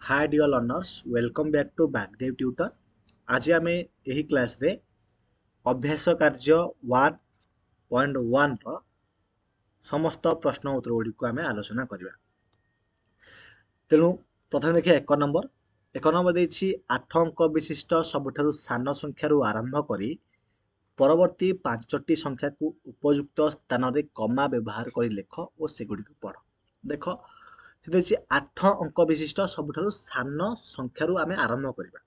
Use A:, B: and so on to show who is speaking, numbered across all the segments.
A: Hi dear learners welcome back to Bagdev tutor. आज आम यही क्लास रे अभ्यास कार्य 1.1 रो समस्त प्रश्न उत्तर गुड़िक आम आलोचना करवा। तेणु प्रथम देखिए एक नंबर देछि 8 अंक विशिष्ट सबुठारु सान संख्यारु आरंभ करी परवर्ती 5टी संख्या को उपयुक्त स्थान रे कमा व्यवहार करी लेख और सेगुड़ी पढ़। देख से 8 अंक विशिष्ट सबुठारु सान संख्यारु आम आरंभ करवा।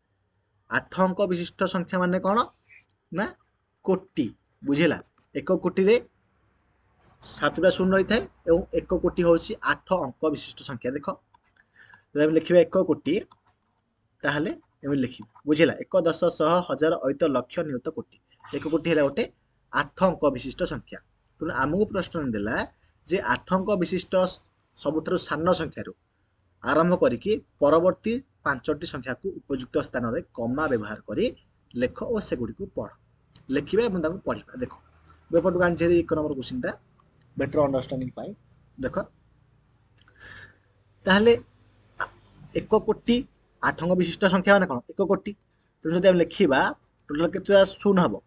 A: 8 अंक विशिष्ट संख्या माने कौन ना कोटि बुझेगा। एक कोटि रे 7टा शून्य रही थाए और एक कोटि हूँ 8 अंक विशिष्ट संख्या। देख जब लिखा एक कोटि ताहले एमि लिखी बुझेगा 1 10 100 1000 अयुत लक्ष नियुत कोटि। एक कोटि है गोटे 8 अंक विशिष्ट संख्या। तेणु आमको प्रश्न देला जे 8 अंक विशिष्ट सबुठारु सान संख्यारु आरंभ करिकी परवर्ती 5टी संख्या को उपयुक्त स्थान में कमा व्यवहार करी लेख और सेगुड़ी पढ़। लिखा और पढ़ा। देख बेपटू आनी 1 नंबर क्वेश्चन टा बेटर अंडरस्टैंडिंग पाई। देख ताहले 1 कोटि 8 अंक विशिष्ट संख्या माने कौन 1 कोटि। तेणु जब लिखा टोटाल के शून्य हम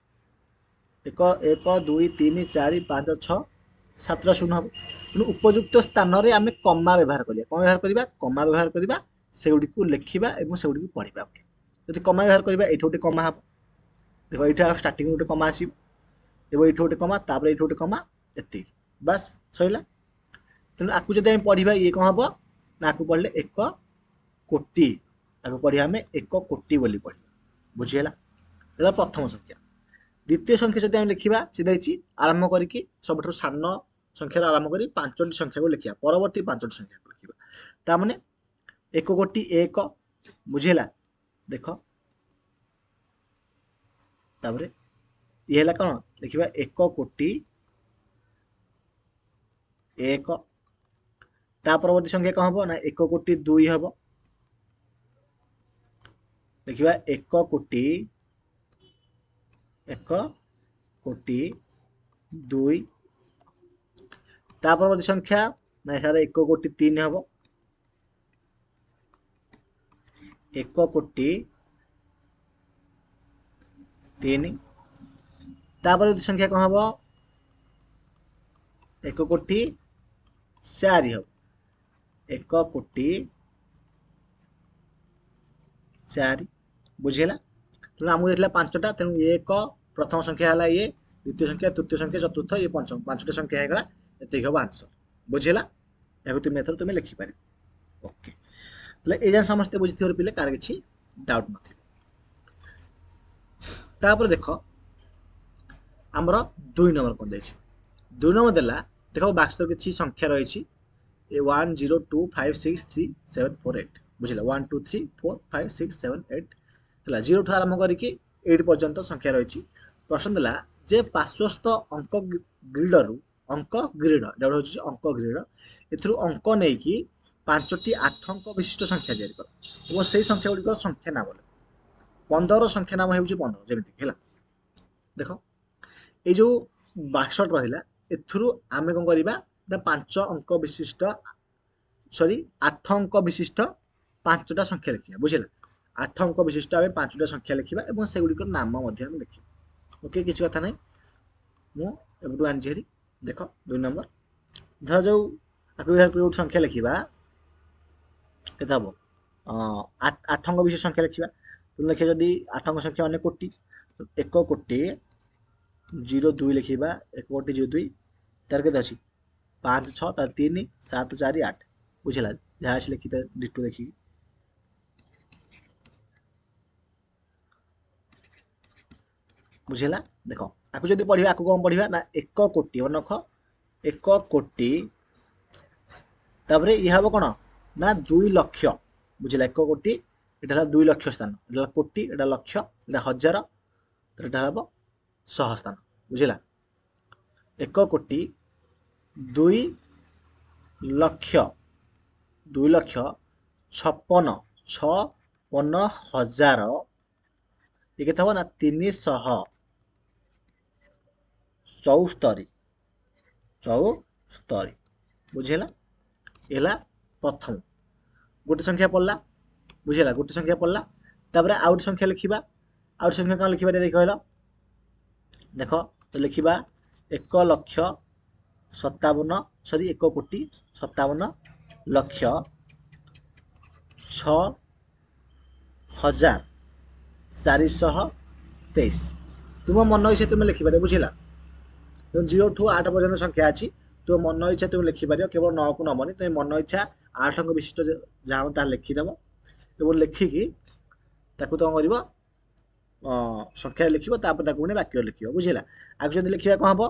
A: 1 1 2 3 4 5 6 7टा शून्य हम। तेणु उपयुक्त स्थान में आम कमा व्यवहार करिया कौन व्यवहार करिया कमा व्यवहार करिया सेगुड़ी लिखा और सेगुड़ी पढ़ा। जब कमा व्यवहार करिया ये गोटे कमा हम। देखो ये स्टार्टिंग गोटे कमा आसो ये गोटे कमा तापर ये गोटे कमा एति बास सैला। तेणु आपको जब पढ़ा ये कौन हम ना आपको पढ़ले 1 कोटि आपको पढ़ा आम 1 कोटि बोली पढ़ा बुझीगला। प्रथम संख्या। द्वितीय संख्या जब लिखा सीधे आरंभ करके सब सान संख्यार आरंभ कर 5टी संख्या को लिखा परवर्ती 5टी संख्या को लिखा ताने 1 कोटि 1 बुझीगला। देख तापर ये है कौन लिखा 1 कोटि 1 ता परवर्ती संख्या कौन हम ना 1 कोटि 2 हम। लिखा 1 कोटि 2 ता परवर्ती संख्या ना 1 कोटि 3 हम। 1 कोटि 3 ता परवर्ती संख्या कौन हम 1 कोटि 4 हम। 1 कोटि 4 बुझीगला। तेणु आमको देता 5टा तेणु 1 प्रथम संख्या है ये द्वितीय संख्या तृतीय संख्या चतुर्थ ये पंचम 5टी संख्या है ये हम आंसर बुझीगला। या तुम मेथड तुम लिखिपार। ओके ये समस्ते बुझी पिले कार किसी डाउट नापर देख आमर 2 नंबर कौन दे 2 नंबर देला। देख बाक्स किसी संख्या रही 1 0 2 5 6 3 7 4 8 बुझे 1 2 3 4 5 6 7 8 है 0 ठू आरंभ करके 8 पर्यंत संख्या रही। प्रश्न देला जे पार्श्वस्थ अंक ग्रिडर अंक ग्रिड हूँ अंक ग्रिड एथु अंक नहीं कि 5टी 8 अंक विशिष्ट संख्या तैयारी कर और से संख्या गुड़िक संख्या नाम 15 संख्या नाम हो 15 जमीक है। देख ये जो बाक्सट रहा आम कौन करवा 5 अंक विशिष्ट सॉरी 8 अंक विशिष्ट 5टा संख्या लिखा बुझेगा। 8 अंक विशिष्ट आम 5टा संख्या लिखा और से गुड़िक नाम लिखा। ओके किसी कथा ना मुझे आनी देख 2 नंबर धर जो आपको संख्या लिखा के हम 8 अंक विशिष्ट संख्या लिखा तुम लिखा जदि 8 अंक संख्या मान कोटि 1 कोटि 0 2 लिखा 1 कोटि 0 2 तार के अच्छी 5 6 तार 3 7 4 8 बुझेगा जहाँ अच्छे लिखी डिटो देखिए बुझेगा। देख आपको जब पढ़ा आपको कौन पढ़ा ना 1 कोटि मन रख 1 कोटि तापर ये हम कौन ना 2 लक्ष बुझेगा 1 कोटि यहाँ 2 लक्ष स्थान यहाँ कोटि यहाँ लक्ष यहाँ हजार यहाँ हम 100 स्थान बुझेगा। 1 कोटि 2 लक्ष 2 लक्ष 56 हजार ये के ना 374 बुझेगा। ये प्रथम गोटे संख्या पड़ा बुझेगा गोटे संख्या पड़ला तापर आउ गोटे संख्या लिखा आउ गोटे संख्या कौन लिखा देख कहल देख तो लिखा 1,57,6,423 तुम मन इच्छा तुम लिखिपार बुझला 0 ठू 8 पर्यंत संख्या अच्छी तुम मन इच्छा तुम लिखिपार केवल 9 को नबनी तुम मन इच्छा 8 अंक विशिष्ट जहाँ तार लिखिदेव और लिखिकी ताकू तुम कर संख्या लिखिब तापर ताकू पुणी वाक्य लिखिब बुझिला आगे जब लिखा कौन हम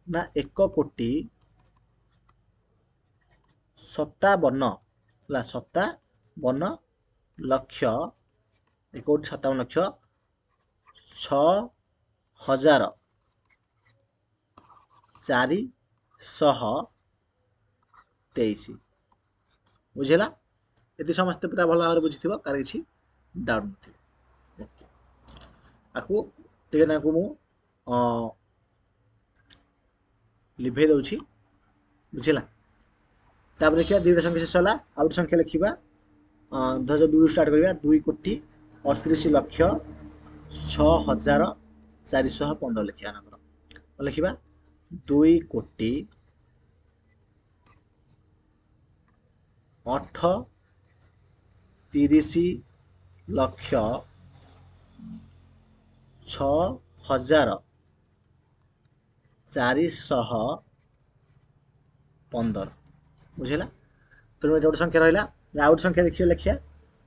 A: ना 1,57,6,423 बुझेगा ये समस्त पूरा भल भाव बुझी कार किसी डाउट नहीं आपको टे मु लिभे दूसरी बुझेगा तापर देखिए दुईटा संख्या शेष है आउ गोटे संख्या लिखा धर 2 स्टार्ट करवा 2,38,6,415 लिखा लिखा 2,38,6,415 बुझेगा तेणु ये गोटे संख्या रहा आउ गोटे संख्या देखिए लिखा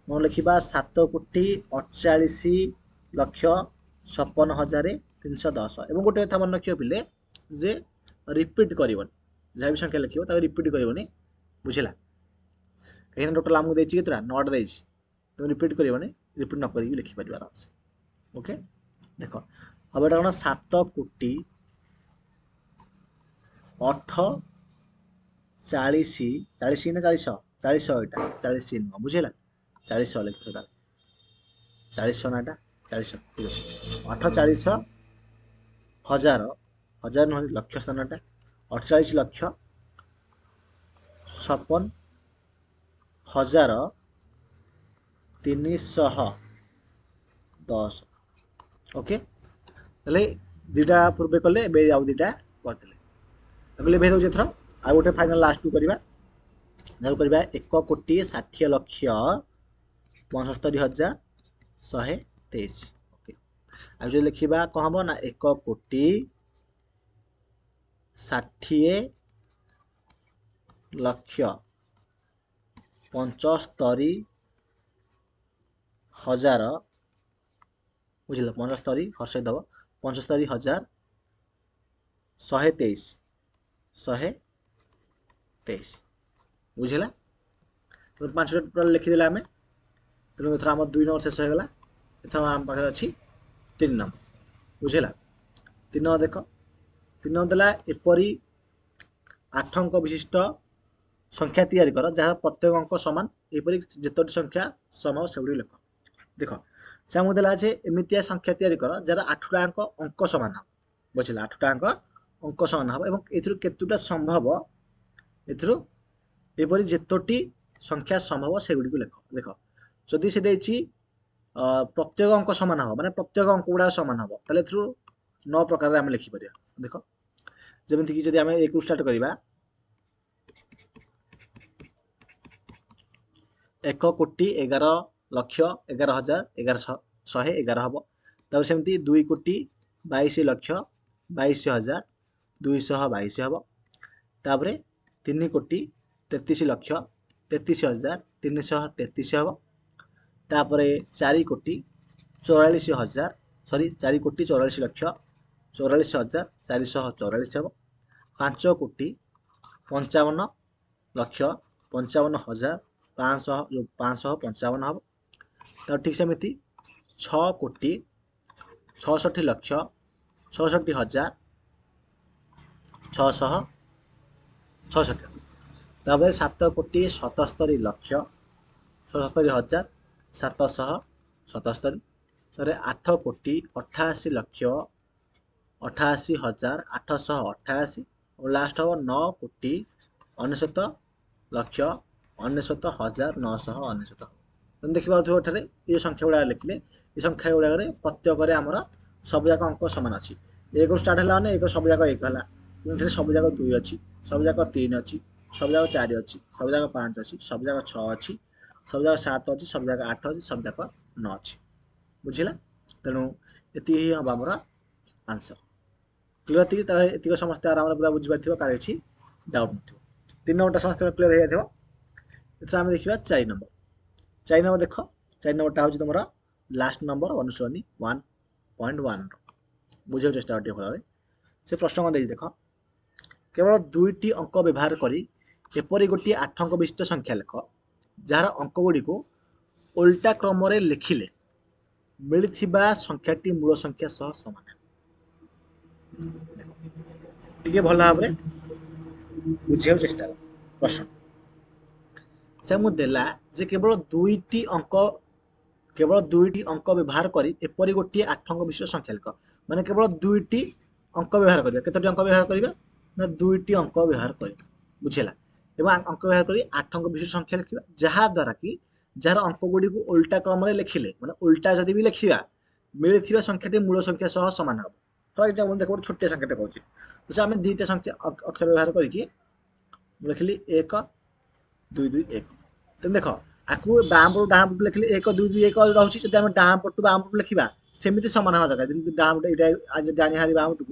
A: मैं लिखा 7,48,56,310 और गोटे कथा मन रखियो पिले जे रिपीट करबनी जहाँ भी संख्या लिखो रिपीट करबनी बुझेगा कहीं टोटाल आमको देती केतटा 9टा देती तुम रिपीट करबनी रिपीट न कर लिखिपार आराम से ओके देख हम यहाँ कौन 7,40,40 ना 40 यहाँ 40 नुह बुझेगा 40 लिख 40 ना यहाँ 40 ठीक अच्छे 8,40,000 हजार नुह लक्ष स्थानटा 48,56,310 ओके दुटा पूर्व कले आउ दुटा करदे लिभे दूसरे थर आउ गोटे फाइनाल लास्ट करवा 1,60,65,123 ओके आ जो लिखा कौन हम ना 1,60,65,123,000 बुझल 75 हर्ष दब 75,123 बुझेगा तो 5टा टोटाल लिखिदेला आम तेणु एथर आम 2 नंबर शेष होगा एथर आम पाखे अच्छी 3 नंबर बुझेगा 3 नंबर देख 3 नंबर देला एपरी 8 अंक विशिष्ट संख्या तैयारी कर जहाँ प्रत्येक अंक सामान एपरी जितोटी संख्या सम से लिख देख से आमको देला एमती संख्या तैयारी कर जार 8टा अंक सामान हम बुझे 8टा अंक सामान हम और केतुटा संभव एपरी जितोटी संख्या संभव से गुड़ी लिख देख जदि से प्रत्येक अंक सामान हम माने प्रत्येक अंक गुड़ा सामान हम ताले 9 प्रकार आम लिखिपर देख जमीक जब आम 1 स्टार्ट करवा 1,11,11,11,11 हम तब सेमती 2,22,22,222 हम तापर 3,33,33,333 हम तापर 4,44,000 सॉरी 4,44,44,444 हम 5,55,55,555 हम तब ठीक सेमती 6,66,66,600,667 तापर 7,77,77,777 तर 8,88,88,888 और लास्ट हम 9,99,99,999 देखा ये संख्या गुड़ा लिखिले ये संख्या गुड़ाक प्रत्येक आमर सब जाक अंक सामान अच्छी एक स्टार्ट है मैंने एक सब जाक एक है सब जाक 2 अच्छी सब जाक 3 अच्छी सब जाक 4 अच्छी सब जाक 5 अच्छी सब जाक 6 अच्छी सब जाक 7 अच्छी सब जाक 8 अच्छी सब जाक 9 अच्छी बुझिला तेणु ये हम आमर आंसर क्लियर ये समस्त आराम पूरा बुझीपार कार डाउट न 3 नंबर समस्त क्लियर हो जाए आम देखा 4 नंबर 4 नंबर देख 4 नंबरटा हूँ तुम लास्ट नंबर अनुसरणी 1.1 बुझे चेष्टा भल से प्रश्न कौन देख केवल 2टी अंक व्यवहार करी एपरी गोटे 8 अंक विशिष्ट संख्या लेख जार अंक गुड़ी को उल्टा क्रम लिखिले मिलथिबा संख्याटी मूल संख्या सह समान टिके भल भाव बुझे चेष्टा प्रश्न से मुदेला जे केवल 2टी अंक व्यवहार करी एपरी गोटे 8 अंक विशिष्ट संख्या लेख माने केवल 2टी अंक व्यवहार करिया केतोटी अंक व्यवहार करिया ना 2टी अंक व्यवहार करी बुझेला एवं अंक व्यवहार करी 8 अंक विशिष्ट संख्या लिखिबा जहा द्वारा कि जार अंक गुडी को उल्टा क्रम रे लिखिले माने उल्टा जदि भी लिखिबा मिलिथिबा संख्याटी मूल संख्या सह समान हो फॉर एग्जांपल देखो छोटे संख्याटे कहूची तो आमे दुईटा संख्या अक्षर व्यवहार करिकि लिखिली 1 2 2 1 तेन देख आकु बाम पटु डाहां पटु लिखिले 1 2 2 1 रहउची जदि आमे डाहां पटु बाम पटु लिखिबा सेमिति समान हवा दरकार जदि डाहां पटु एटा जदि आनी हारी बाम पटु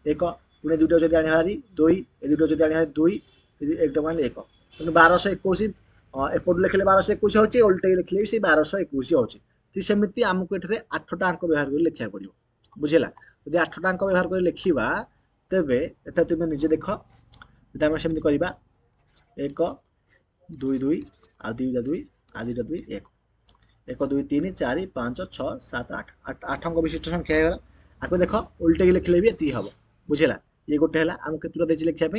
A: 1 पुणे दुइटा जदि आनी हारी 2 ए दुइटा जदि आनी हारी 2 यदि 1 मान 1 तेन 1221 एपटु लिखिले 1221 होची उल्टे लिखिले भी से 1221 होची ती सेमिति हमकु एठरे 8टा अंक व्यवहार कर लिखिया पड़ियो बुझिला यदि 8टा अंक व्यवहार कर लिखिबा तेबे एटा तुमे निजे देख यदि हम सेमिति करिबा 1 2 2 आ 2 2 आ 2 2 1 1 2 3 4 5 6 7 8 8 अंक विशिष्ट संख्या है आको देख उल्टे के लिखले भी एति हबो बुझिला ये गोटे हला हम केतुरा देछि लिखिया पे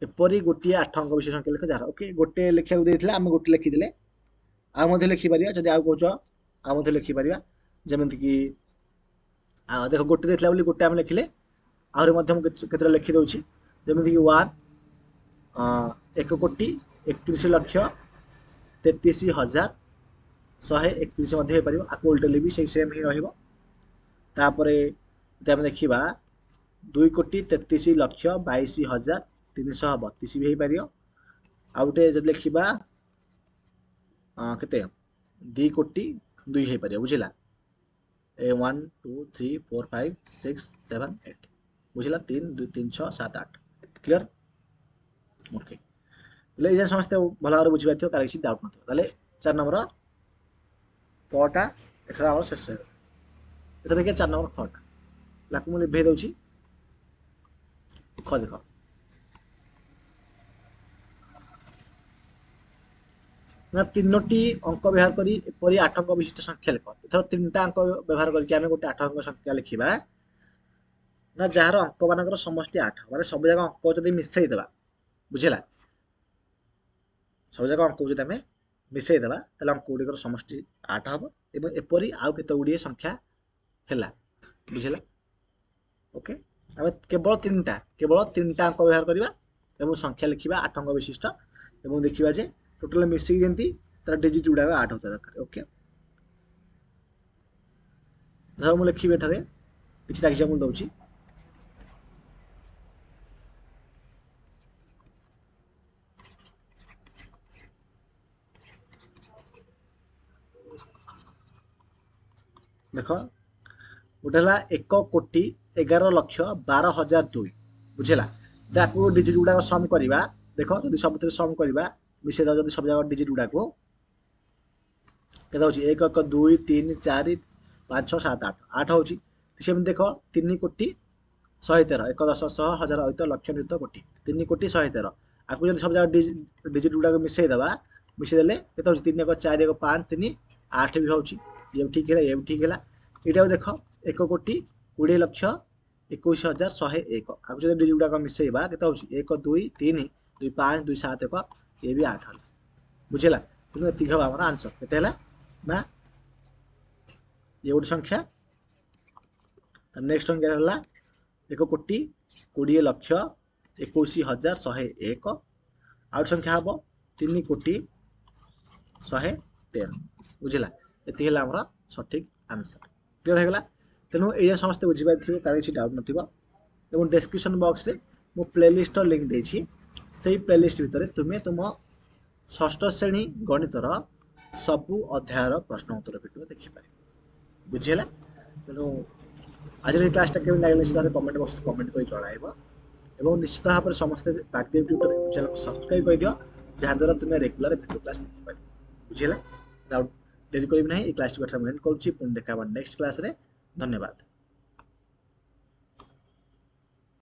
A: एपरी गोटे 8 अंक विशिष्ट संख्या लिख जार ओके गोटे लिखिया देथिला हम गोटे लिखि देले आ मध्ये लिखि परिया जदि आ कहउछ आ मध्ये लिखि परिया जेमंति कि आ देखो गोटे देथिला बोली गोटे हम लिखिले आउरे मध्ये हम केतरा लिखि दउछि जेमंति कि 1 1 कोटी 31 लक्ष 33,131 मध्ये हे परिबो आको उल्टेले भी सेम ही रहिबो तापरे जदि हम देखिबा 2 कोटी 33 लक्ष 22,332 भी हे परियो आ उटे जदि लिखिबा केते 2 कोटी 2 हे परियो बुझिला 1 2 3 4 5 6 7 8 बुझिला 3 2 3 6 7 8 क्लियर ओके ले जे समस्त भल भाव बुझी पारथियो कार किछि डाउट नथो ताले 4 नंबर पटा एथरा और शेष एथरा देखिए 4 नंबर खट लाकु मु लिभे दउछि ख देखो ना तीनोटी अंक व्यवहार करी एपरी 8 अंक विशिष्ट संख्या लिख एथरा 3टा अंक व्यवहार करके आमे गोटे 8 अंक संख्या लिखिबा ना जार अंक मानकर समष्टि 8 माने सब जगह अंक जदि मिसई देबा बुझिला सब जगह अंक जदि आमे मिसई देबा तले अंक गुडी समष्टि 8 हबो एवं एपरी आउ केते गुडी संख्या हैला बुझिला ओके आमे केवल 3टा अंक व्यवहार करिबा एवं संख्या लिखिबा 8 अंक विशिष्ट एवं देखिबा जे टोटल मिसई जेंती तार डिजिट गुडा 8 होता दरकार ओके धर मु लिखिबे एठारे किछि एग्जांपल दउछि देख गोटे 1 कोटी 11 लक्ष 12,002 बुझेला ताकू डिजिट गुडा सम करिबा देख जदि सब सम करिबा मिसे द जदि सब जगह डिजिट गुडा को केदा होची 1 1 2 3 4 5 6 7 8 8 होची सेम देख 3 कोटी 113 1 10 100 1000 8 लक्ष नित कोटी 3 कोटी 113 आकू जदि सब जगह डिजिट गुडा को मिसे देबा मिसे देले केता होची 3 1 4 1 5 3 8 भी होची ये ठीक है ये ठीक है एटा देख 1 कोटी 20 लक्ष 21,101 आकु जदि डिजिट गुडा मिसेइबा केता होची 1 2 3 2 5 2 7 1 ये भी 8 हला बुझिला तुम एति हबा हमर आंसर केते हला ना ये गोटे संख्या नेक्स्ट संख्या हला 1 कोटी 20 लक्ष 21,101 आउट संख्या हबो 3 कोटी 110 बुझिला एति ହେଲା ଆମର ସଠିक आंसर क्लियर हेगला तेणु एया समस्त बुझी पाइथिबो कार କିଛି डाउट नथिबो एवं डिस्क्रिप्शन बॉक्स रे मो प्लेलिस्ट लिंक देछि सेही प्लेलिस्ट भितरे तुमे तुम षष्ठ श्रेणी गणितर सबु अध्यायर प्रश्न उत्तर वीडियो देखि पारे बुझिला तेणु आज क्लासटा केमि लागले से कमेंट बॉक्स कमेंट कर जणाइबो एवं निश्चित भाव में समस्ते बागदेव ट्यूटर यूट्यूब चैनल को सब्सक्राइब कर दियो जहाँद्वारा तुम्हें रेगुलर वीडियो क्लास देखिपार बुझिला डाउट डेरी करी ना क्लास को एंड करुच्ची पुणी देखा नेक्स्ट क्लास रे धन्यवाद।